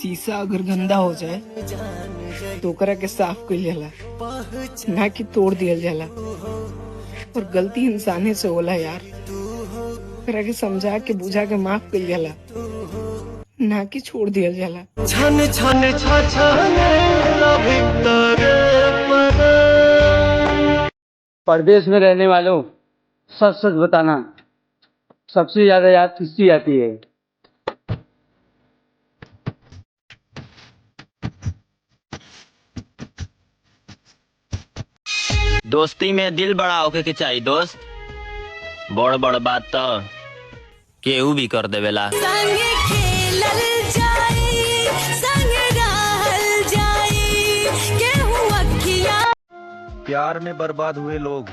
शीशा अगर गंदा हो जाए तो ओकरा के साफ कर जाला, ना कि तोड़ दिया जाला। और गलती इंसाने से होला यार, ओकरा के समझा के बुझा के माफ कर जाला, ना कि छोड़ दिया जाला। छन छन परदेश में रहने वालों, सच सच बताना, सबसे ज्यादा याद किसकी आती है? दोस्ती में दिल बड़ा होके के चाहिए दोस्त। बड़ बड़ बात तो केहू भी कर देवेला। प्यार में बर्बाद हुए लोग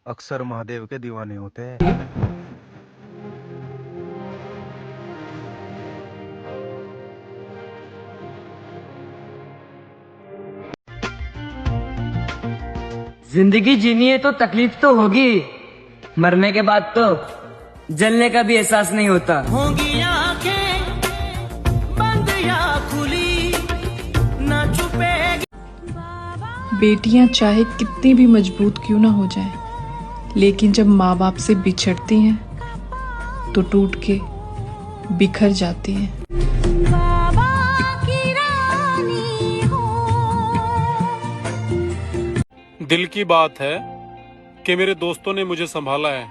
अक्सर महादेव के दीवाने होते हैं। जिंदगी जीनी है तो तकलीफ तो होगी, मरने के बाद तो जलने का भी एहसास नहीं होता। होंगी आंखें बंद या खुली, ना छुपेगी। बेटियां चाहे कितनी भी मजबूत क्यों ना हो जाएं, लेकिन जब माँ बाप से बिछड़ती हैं तो टूट के बिखर जाती हैं। दिल की बात है कि मेरे दोस्तों ने मुझे संभाला है,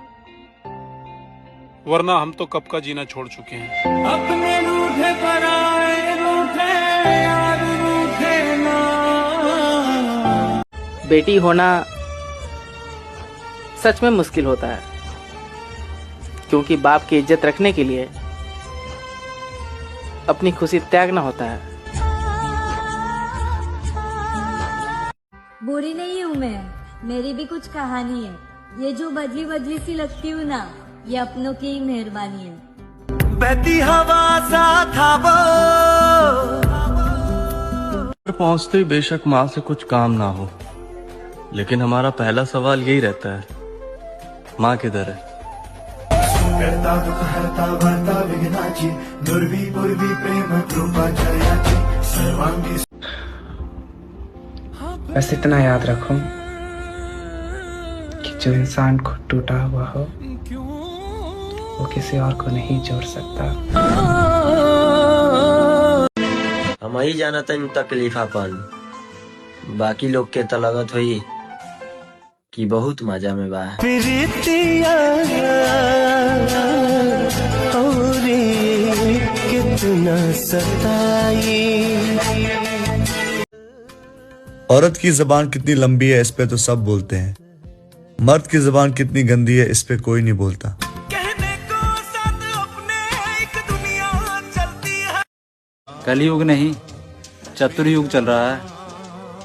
वरना हम तो कब का जीना छोड़ चुके हैं। अपने रूठे पराए रूठे यार रूठे ना। बेटी होना सच में मुश्किल होता है, क्योंकि बाप की इज्जत रखने के लिए अपनी खुशी त्यागना होता है। बुरी नहीं हूँ मैं, मेरी भी कुछ कहानी है। ये जो बदली बदली सी लगती हूँ ना, ये अपनों की ही मेहरबानी है। बहती हवा सा था वो। पहुंचते ही बेशक माँ से कुछ काम ना हो, लेकिन हमारा पहला सवाल यही रहता है, माँ किधर है? बस इतना याद रखो कि जो इंसान खुद टूटा हुआ हो वो किसी और को नहीं जोड़ सकता। हम ही जाना तन तकलीफापन, बाकी लोग के तो लगत हुई कि बहुत मजा में बा। कितना सताई। औरत की जबान कितनी लंबी है इस पे तो सब बोलते हैं, मर्द की जबान कितनी गंदी है इस पे कोई नहीं बोलता। कहने को साथ अपने एक दुनिया चलती है। कलयुग नहीं चतुर्युग चल रहा है,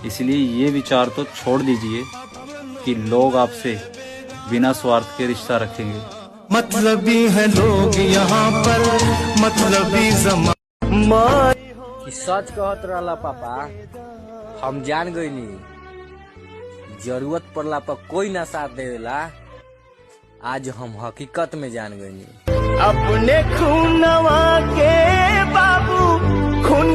इसलिए ये विचार तो छोड़ दीजिए कि लोग आपसे बिना स्वार्थ के रिश्ता रखेंगे। मतलबी है लोग यहाँ पर, मतलबी जमा। सच कहत रहला पापा, हम जान गई नी, जरूरत पड़ला पर कोई ना साथ देवेला। आज हम हकीकत में जान गई नी। अपने खूनवा के बाबू